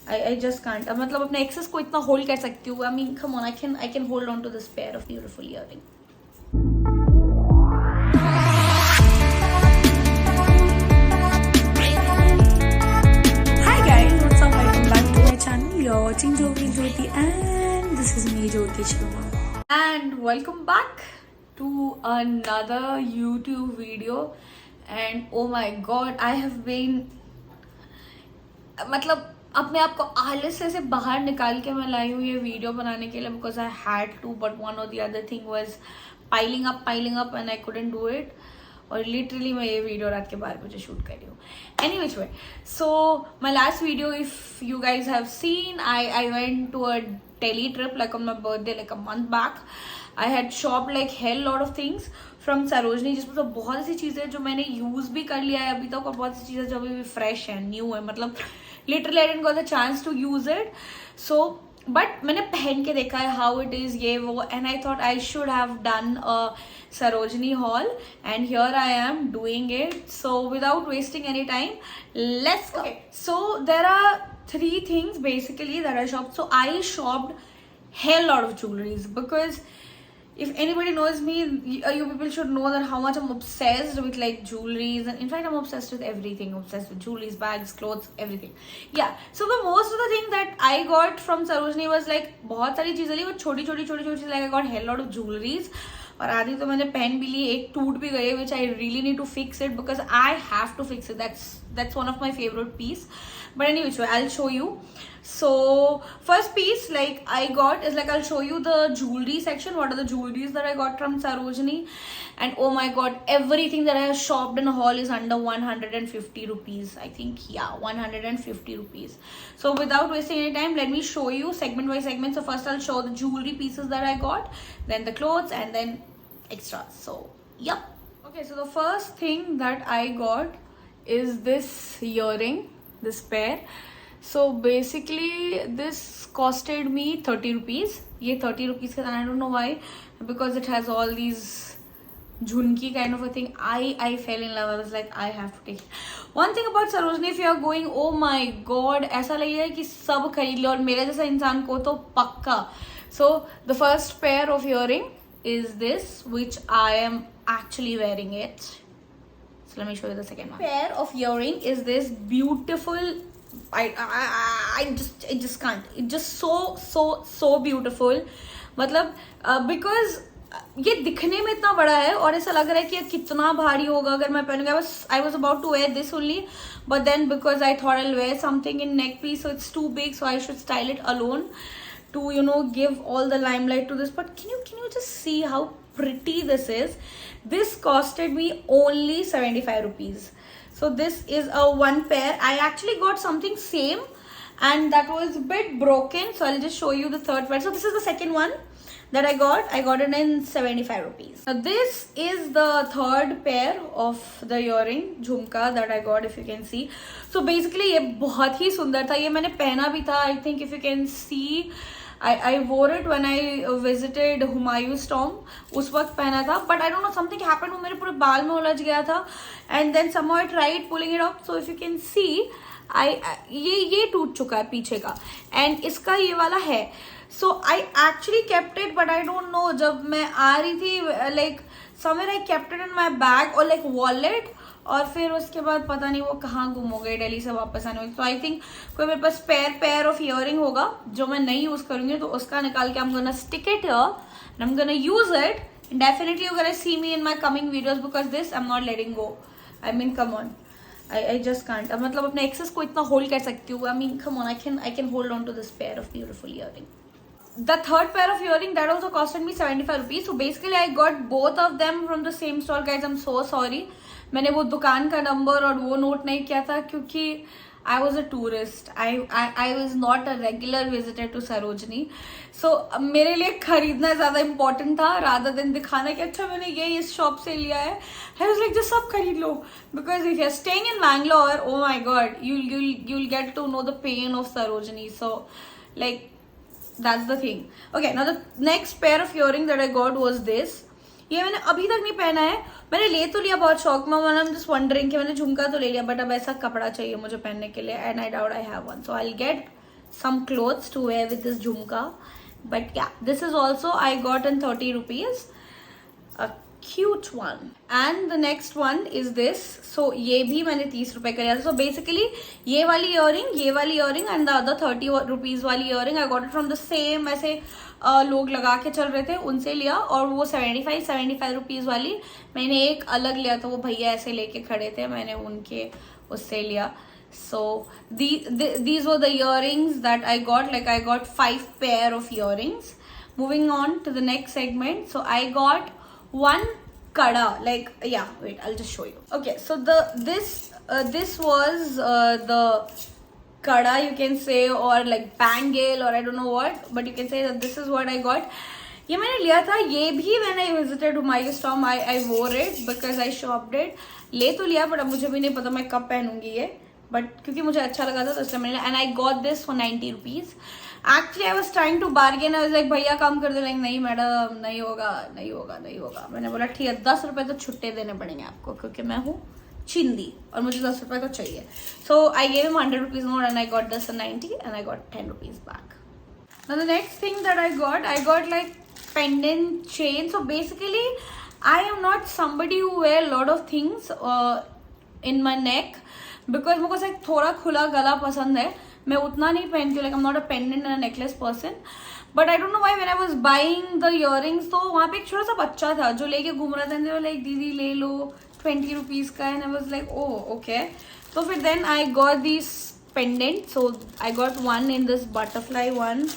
I just can't. मतलब अपने access को इतना होल्ड कर सकती हूँ. I mean, come on, I can hold on to this pair of beautiful earring. Hi guys, what's up? Welcome back to my channel. You're watching Jyoti Jyoti, and this is me, Jyoti Sharma. And welcome back to another YouTube video. And oh my God, I have been मतलब अपने आप को आलस्य से बाहर निकाल के मैं लाई हूँ ये वीडियो बनाने के लिए because I had to but one or the other thing was piling up and I couldn't do it. और लिटरली मैं ये वीडियो रात के 12 बजे शूट कर रही हूँ. Any which way, so my last video if you guys have seen, I went to a Delhi trip like on my birthday like a month back. I had shopped like hell lot of things from Sarojini, जिसमें तो बहुत सी चीज़ें जो मैंने use भी कर लिया है अभी तक और बहुत सी चीज़ें जो अभी भी फ्रेश है, न्यू है. मतलब literally I didn't got the chance to use it. So but मैंने पहन के देखा है हाउ इट इज़ ये वो, and I thought I should have done a Sarojini haul, and here I am doing it. So without wasting any time, let's go. Okay, so there are 3 things basically that I shopped. So I shopped hell lot of jewelries because if anybody knows me, you people should know that how much I'm obsessed with like jewelries, and in fact I'm obsessed with everything. Obsessed with jewelries, bags, clothes, everything. Yeah, so the most of the thing that I got from Sarojini was like बहुत सारी चीज़ें ली, वो छोटी छोटी like I got hell lot of jewelries. और आधी तो मैंने पहन भी ली, एक टूट भी गई, which I really need to fix it because I have to fix it. That's one of my favorite piece. But anyway, I'll show you. So first piece like I got is like I'll show you the jewelry section. What are the jewelries that I got from Sarojini? And oh my God, everything that I have shopped in a haul is under 150 rupees. I think, yeah, 150 rupees. So without wasting any time, let me show you segment by segment. So first I'll show the jewelry pieces that I got, then the clothes, and then extras. So yep. Okay, so the first thing that I got is this earring, this pair. So basically this costed me 30 rupees. ये 30 rupees का, I don't know why, because it has all these Jhunki kind of a thing. I fell in love. I was like, I have to take it. One thing about Sarojini, if you are going, oh my God, ऐसा लगेगा कि सब खरीद लो और मेरे जैसा इंसान को तो पक्का. So the first pair of earring is this, which I am actually wearing it. So let me show you the second one. Pair of earring is this beautiful. I just can't. It's just so beautiful. मतलब because ये दिखने में इतना बड़ा है और ऐसा लग रहा है कि कितना भारी होगा अगर मैं पहनूंगा. I was about to wear this only, but then because I thought I'll wear something in neck piece, so it's too big, so I should style it alone to, you know, give all the limelight to this. But can you just see how pretty this is? This costed me only 75 rupees. So this is a one pair. I actually got something same and that was a bit broken, so I'll just show you the third pair. So this is the second one that I got it in 75 rupees. Now this is the third pair of the earring झुमका that I got, if you can see. So basically ये बहुत ही सुंदर था, ये मैंने पहना भी था. I think if you can see, I wore it when I visited Humayun's tomb. उस वक्त पहना था, but I don't know, something happened, वो मेरे पूरे बाल में उलझ गया था, and then somehow I tried pulling it off. So if you can see, ये टूट चुका है पीछे का, and इसका ये वाला है. So I actually kept it, but I don't know, जब मैं आ रही थी like somewhere I kept it in my bag or like wallet, और फिर उसके बाद पता नहीं वो कहाँ गुम हो गए दिल्ली से वापस आने में. तो आई थिंक कोई मेरे पास पेयर ऑफ इयरिंग होगा जो मैं नहीं यूज करूंगी, तो उसका निकाल के I'm gonna stick it here and I'm gonna use it. Definitely you're gonna see me in my coming videos because this I'm not letting go. I mean, come on, I just can't. मतलब अपने access को इतना hold कर सकती हूँ. I mean, come on, I can hold on to this pair of beautiful earring. The third pair of earring that also costed me 75 rupees. So basically I got both of them from the same store. Guys, I'm so sorry. मैंने वो दुकान का number और वो note नहीं किया था क्योंकि I was a tourist. I was not a regular visitor to Sarojini. So मेरे लिए खरीदना ज़्यादा important था rather than दिखाना कि अच्छा मैंने ये इस शॉप से लिया है. I was like, just सब खरीद लो, because if you're staying in Bangalore, oh my God, you'll get to know the pain of Sarojini. So like that's the thing. Okay, now the next pair of earring that I got was this. ये मैंने अभी तक नहीं पहना है. मैंने ले तो लिया बहुत शौक में, I'm just wondering कि मैंने झुमका तो ले लिया, बट अब ऐसा कपड़ा चाहिए मुझे पहनने के लिए, and I doubt I have one. So I'll get some clothes to wear with this jhumka. But yeah, this is also I got in 30 rupees. A cute one. And the next one is this. So ये भी मैंने 30 रुपए का लिया था. So basically ये वाली earring and the other 30 rupees वाली earring I got it from the same ऐसे लोग लगा के चल रहे थे, उनसे लिया. और वो 75 रुपीज वाली मैंने एक अलग लिया था, वो भैया ऐसे लेके खड़े थे, मैंने उनके उससे लिया. So these were the earrings that I got. Like I got 5 pair of earrings. Moving on to the next segment. So I got one kada. Like yeah, wait, I'll just show you. Okay, so this was the kada, you can say, or like bangle, or I don't know what, but you can say that this is what I got. ये मैंने लिया था. ये भी when I visited Humayun Storm I wore it because I shopped it. ले तो लिया, but अब मुझे भी नहीं पता मैं कब पहनूंगी ये, but क्योंकि मुझे अच्छा लगा था तो इसलिए मैंने. And I got this for 90 rupees. Actually I was trying to bargain. I was like भैया कम कर दो. Like नहीं मैडम, नहीं होगा. मैंने बोला ठीक है, 10 रुपए तो छुट्टे देने पड़ेंगे आपको, क्योंकि मैं हूँ चिंदी और मुझे 10 रुपए तो चाहिए. So I gave him 100 rupees more and I got this for 90 and I got 10 rupees back. Now the next thing that I got like pendant chain. So basically I am not somebody who wear a lot of things in my neck because मुझे like थोड़ा खुला गला पसंद है. मैं उतना नहीं पहनती हूँ. Like I'm not a pendant and a necklace person. But I don't know why when I was buying the earrings, तो वहाँ पे एक छोटा सा बच्चा था जो लेके घूम रहा था. They were like दीदी ले लो 20 rupees का. And I was like oh okay. So फिर then I got these pendants. So I got one in this butterfly one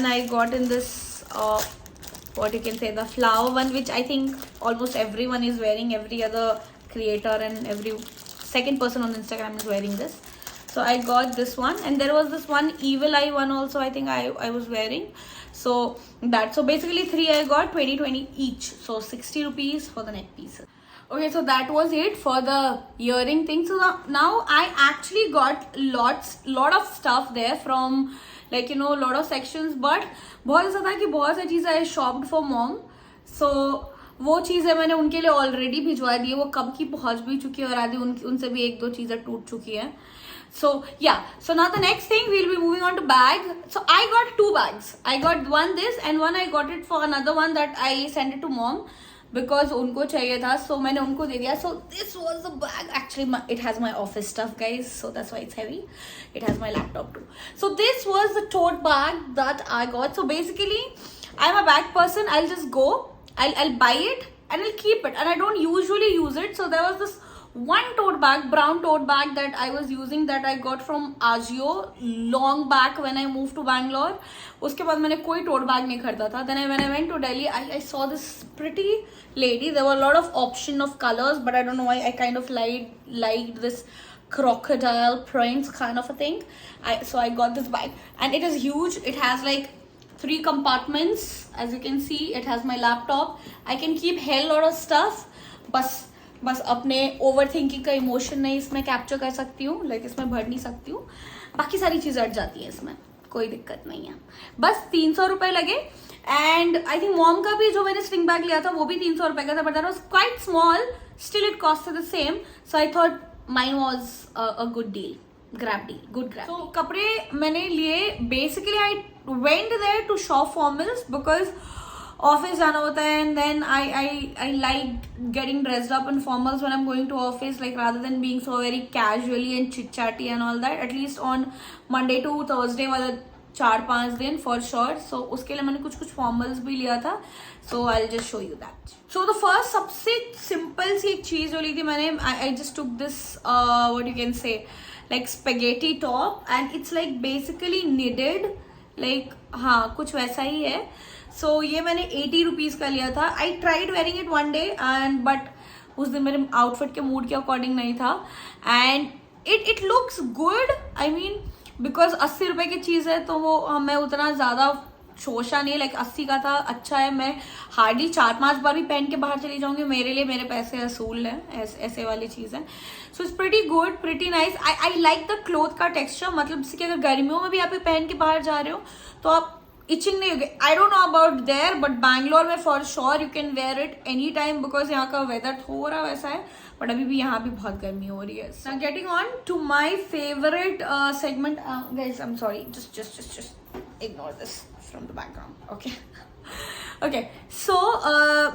I got in this what you can say, the flower one, which I think almost everyone is wearing. Every other creator and every second person on Instagram is wearing this. So I got this one, and there was this one evil eye one also I think I was wearing. So that, so basically 3 I got 20 each, so 60 rupees for the neck pieces. Okay, so that was it for the earring thing. So now I actually got lot of stuff there from like you know lot of sections, but बहुत ऐसा था कि बहुत सारी चीज़ें I shopped for mom. So वो चीज़ें मैंने उनके लिए ऑलरेडी भिजवा दी है, वो कब की पहुँच भी चुकी है और आधी उनसे भी 1-2 चीज़ें टूट चुकी है. So yeah, so now the next thing we'll be moving on to bag. So I got 2 bags. I got one this and one I got it for another one that I sent it to mom because उनको चाहिए था. So मैंने उनको दे दिया. So this was the bag. Actually it has my office stuff guys, so that's why it's heavy. It has my laptop too. So this was the tote bag that I got. So basically I'm a bag person. I'll just go, I'll buy it and I'll keep it, and I don't usually use it. So there was this one tote bag, brown tote bag that I was using that I got from Ajio long back when I moved to Bangalore. उसके बाद मैंने कोई tote bag नहीं खरीदा था. Then when I went to Delhi, I saw this pretty lady. There were a lot of option of colors, but I don't know why I kind of liked this crocodile prints kind of a thing. So I got this bag and it is huge. It has like 3 compartments, as you can see. It has my laptop. I can keep hell lot of stuff. बस अपने over thinking का emotion नहीं इसमें capture कर सकती हूँ, like इसमें भर नहीं सकती हूँ. बाकी सारी चीज़ें अट जाती हैं इसमें, कोई दिक्कत नहीं है. बस 300 रुपये लगे. एंड आई थिंक मॉम का भी जो मैंने स्लिंग बैग लिया था वो भी 300 रुपये का था, but that was quite small. Still it cost the same. So I thought mine was a good deal, grab deal, good grab. तो कपड़े मैंने लिए. Basically I went there to shop formals because office जाना होता है, and then I like getting dressed up in formals when I'm going to office, like rather than being so very casually and chit chatty and all that. At least on Monday to Thursday वाला 4-5 दिन for sure. So उसके लिए मैंने कुछ formals भी लिया था. So I'll just show you that. So the first सबसे simple सी एक चीज़ जो ली थी मैंने, I just took this what you can say like spaghetti top, and it's like basically knitted, like हाँ कुछ वैसा ही है. So ये मैंने 80 रुपीज़ का लिया था. I tried wearing it one day and but उस दिन मेरे आउटफिट के मूड के अकॉर्डिंग नहीं था. And it looks good. I mean because 80 रुपये की चीज़ है तो वो मैं उतना ज़्यादा शोशा नहीं, लाइक 80 का था, अच्छा है. मैं हार्डली 4-5 बार भी पहन के बाहर चली जाऊँगी. मेरे लिए मेरे पैसे असूल हैं, ऐसे वाली चीज़ है. So it's pretty good, pretty nice. I like the cloth का टेक्सचर. मतलब जैसे कि अगर गर्मियों में भी आप पहन के बाहर जा रहे हो तो आप इचिंग नहीं होगी. I don't know about there, but Bangalore में for sure you can wear it any time because यहाँ का वेदर थोड़ा वैसा है, बट अभी भी यहाँ भी बहुत गर्मी हो रही है. Now getting on to my favourite segment. Guys I am sorry, just ignore this from the background. Okay, so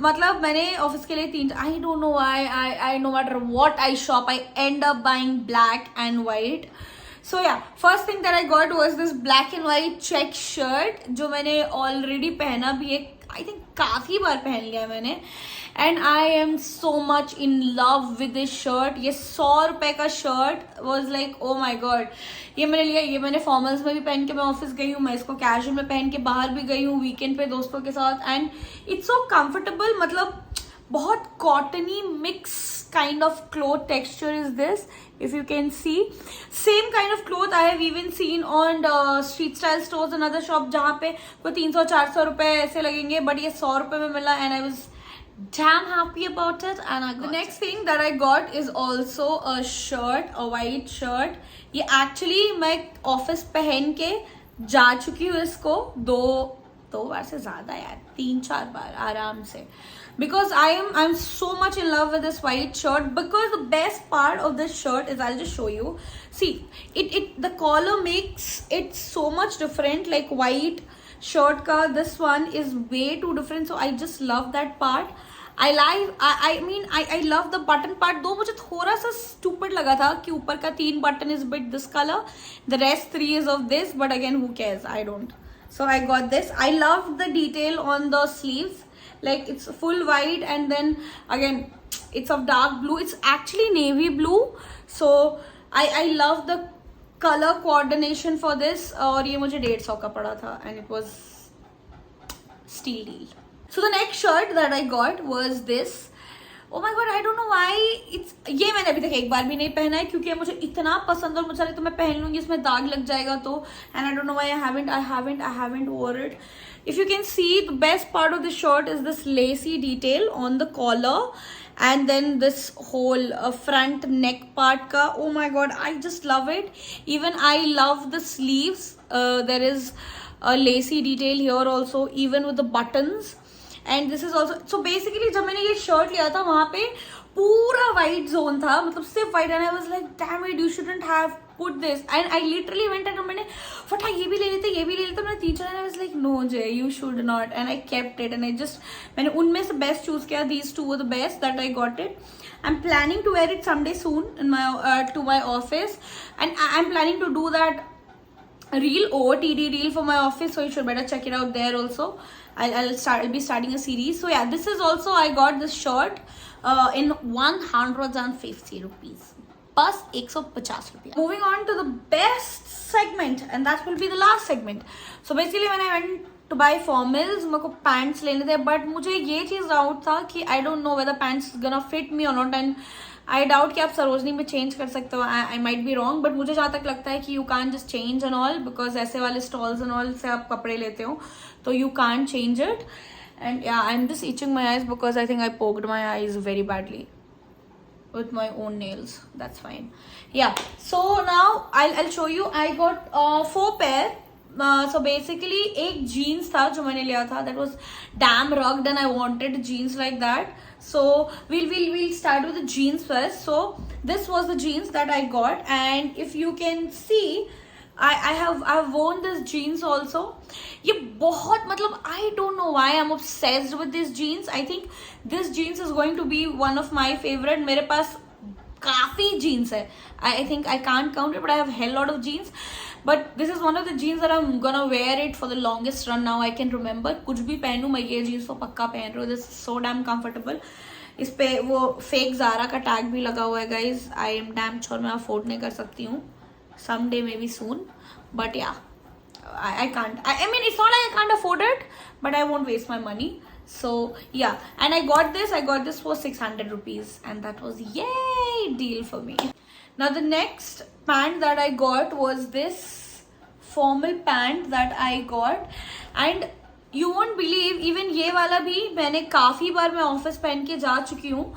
मतलब मैंने ऑफिस के लिए 3, I don't know why, I no matter what I shop, I end up buying black and white. So yeah, first thing that I got was this black and white check shirt, जो मैंने already पहना भी है. I think काफ़ी बार पहन लिया मैंने. And I am so much in love with this shirt. ये 100 रुपए का shirt was like oh my god. ये मैंने लिया, ये मैंने फॉर्मल्स में भी पहन के मैं ऑफिस गई हूँ, मैं इसको कैजुअल में पहन के बाहर भी गई हूँ वीकेंड पे दोस्तों के साथ. एंड इट्स सो कंफर्टेबल, मतलब बहुत cottony mix kind of cloth texture is this, if you can see. Same kind of cloth I have even seen on street style stores and other shop जहाँ पे कोई 300-400 रुपए ऐसे लगेंगे, but ये 100 रुपए में मिला and I was damn happy about it. And I got the next thing that I got is also a shirt, a white shirt. ये actually मैं ऑफिस पहन के जा चुकी हूँ इसको दो बार से ज्यादा यार, 3-4 बार आराम से. Because I'm so much in love with this white shirt. Because the best part of this shirt is, I'll just show you. See, the collar makes it so much different. Like white shirt ka, this one is way too different. So I just love that part. I love the button part. दो मुझे थोड़ा सा stupid लगा था कि ऊपर का 3 button is bit this color, the rest 3 is of this. But again, who cares? I don't. So I got this. I love the detail on the sleeves. Like it's full white and then again it's of dark blue. It's actually navy blue. So I love the color coordination for this. और ये मुझे 150 का पड़ा था and it was steal deal. So the next shirt that I got was this. Oh my god, I don't know why ये मैंने अभी तक एक बार भी नहीं पहना है क्योंकि मुझे इतना पसंद और मुझे लगा तो मैं पहन लूंगी, इसमें दाग लग जाएगा तो. And I don't know why I haven't wore it. If you can see, the best part of the shirt is this lacy detail on the collar and then this whole front neck part ka. Oh my god, I just love it. Even I love the sleeves. There is a lacy detail here also, even with the buttons. And this is also, so basically जब मैंने ये shirt लिया था वहाँ पे पूरा white zone था, मतलब सिर्फ white. And I was like, damn it, you shouldn't have put this. And I literally went and मैंने फटा ये भी ले लेते मैंने 3-4. And I was like, no Jay, you should not. And I kept it and मैंने उनमें से best choose किया. These two were the best that I got it. I'm planning to wear it someday soon in my to my office, and I'm planning to do that reel, OOTD reel for my office, so you should better check it out there also. I'll be starting a series. So yeah, this is also, I got this shirt in 150 rupees. Bus 150 rupees. Moving on to the best segment, and that will be the last segment. So basically when I went to buy formals, मेरे को pants लेने थे, but मुझे ये चीज़ doubt था कि I don't know whether pants gonna fit me or not, and I doubt कि आप सरोजनी में चेंज कर सकते हो. I might be wrong, but मुझे जहाँ तक लगता है कि you can't just change and all, because ऐसे वाले stalls and all से आप कपड़े लेते हो तो you can't change it. And yeah, I'm just itching my eyes because I think I poked my eyes very badly with my own nails. That's fine. Yeah, so now I'll show you. I got 4 pair. So basically एक jeans था जो मैंने लिया था, that was damn rugged and I wanted jeans like that. So we'll start with the jeans first. So this was the jeans that I got, and if you can see, I've worn this jeans also. ये बहुत, मतलब I don't know why I'm obsessed with this jeans. I think this jeans is going to be one of my favorite. मेरे पास काफी jeans है. I think I can't count it, but I have hell lot of jeans. But this is one of the jeans that I'm gonna wear it for the longest run. Now I can remember. कुछ भी पहनूं मैं ये jeans तो पक्का पहन रही हूँ. This is so damn comfortable. इस पे वो fake Zara का tag भी लगा हुआ है guys. I am damn sure मैं afford नहीं कर सकती हूँ. Someday maybe soon. But yeah, I can't. I mean, it's not like I can't afford it, but I won't waste my money. So yeah, and I got this for 600 rupees, and that was yay deal for me. Now the next pant that I got was this formal pant that I got, and you won't believe, even ये वाला भी मैंने काफ़ी बार मैं office पहन के जा चुकी हूँ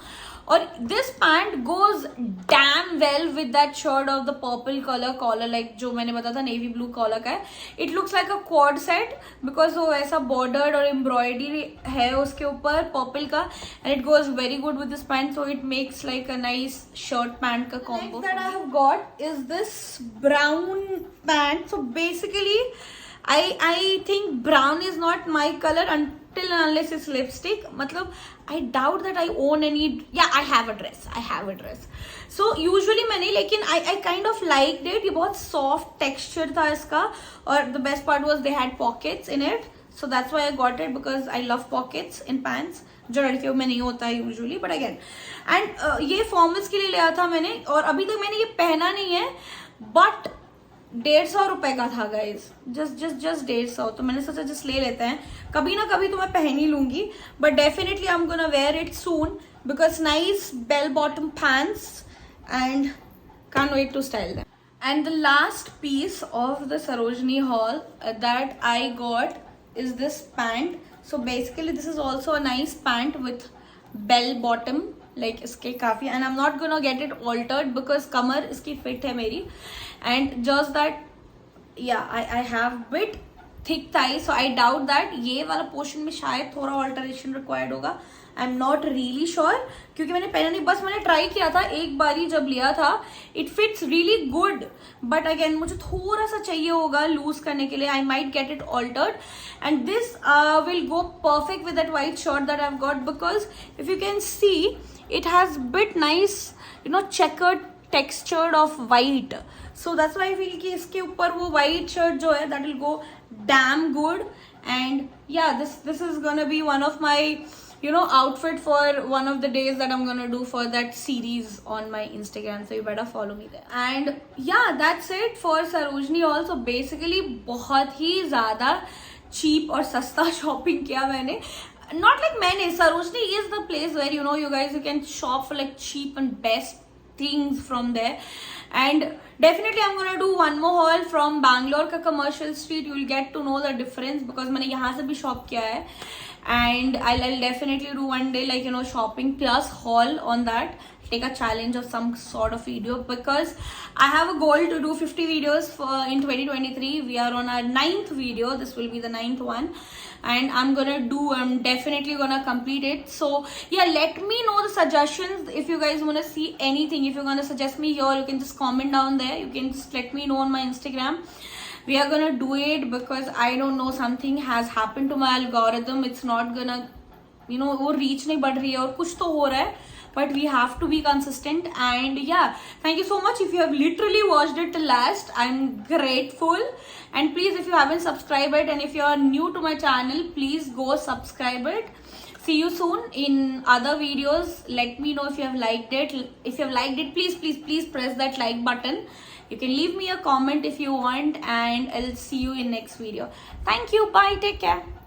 और this pant goes damn well with that shirt of the purple collar like जो मैंने बताया था navy blue collar का है. It looks like a quad set because वो ऐसा bordered और embroidery है उसके ऊपर purple का, and it goes very good with this pant, so it makes like a nice shirt pant का combo. Next that I have got is this brown pant. So basically I think brown is not my color until and unless it's lipstick. मतलब I doubt that I own any. Yeah, I have a dress. So usually मैं नहीं, लेकिन I kind of liked it. ये बहुत soft texture था इसका, और the best part was they had pockets in it. So that's why I got it, because I love pockets in pants, जो लड़कियों में नहीं होता है usually. But again, and ये formals के लिए लिया था मैंने, और अभी तक मैंने ये पहना नहीं है, but 150 रुपए का था गाइज, जस्ट 150. तो मैंने सोचा जस्ट ले लेते हैं, कभी ना कभी तो मैं पहन ही लूंगी, but definitely I am gonna wear it soon because nice bell bottom pants and can't wait to style them. And the last piece of the Sarojini haul that I got is this pant. So basically this is also a nice pant with bell bottom, like इसके काफी, and I'm not gonna get it altered because कमर इसकी fit है मेरी, and just that yeah I have bit thick thighs, so I doubt that ये वाला portion में शायद थोड़ा alteration required होगा. I am not really sure, क्योंकि मैंने पहना नहीं, बस मैंने ट्राई किया था एक बारी जब लिया था. It fits really good, but again मुझे थोड़ा सा चाहिए होगा लूज करने के लिए. I might get it altered, and this will go perfect with that white shirt that I have got, because if you can see it has bit nice checkered textured of white. So that's why I feel कि इसके ऊपर वो white shirt जो है that will go damn good. And या this is gonna be one of my outfit for one of the days that I'm gonna do for that series on my Instagram, so you better follow me there. And yeah, that's it for Sarojini also. Basically बहुत ही ज़्यादा cheap और सस्ता shopping किया मैंने. Not like मैंने, Sarojini is the place where you guys you can shop for like cheap and best things from there. And definitely I'm gonna do one more haul from Bangalore का commercial street. You'll get to know the difference because मैंने यहाँ से भी shop किया है. And I'll definitely do one day like shopping plus haul on that, take a challenge of some sort of video, because I have a goal to do 50 videos in 2023. We are on our 9th video. This will be the 9th one, and I'm definitely gonna complete it. So yeah, let me know the suggestions if you guys want to see anything. If you're gonna suggest me here, you can just comment down there. You can just let me know on my Instagram. We are gonna do it because I don't know, something has happened to my algorithm. It's not gonna वो reach नहीं बढ़ रही है और कुछ तो हो रहा है, but we have to be consistent. And yeah, thank you so much if you have literally watched it till last. I'm grateful. And please, if you haven't subscribed it, and if you are new to my channel, please go subscribe it. See you soon in other videos. Let me know if you have liked it. If you have liked it, please press that like button. You can leave me a comment if you want, and I'll see you in next video. Thank you. Bye. Take care.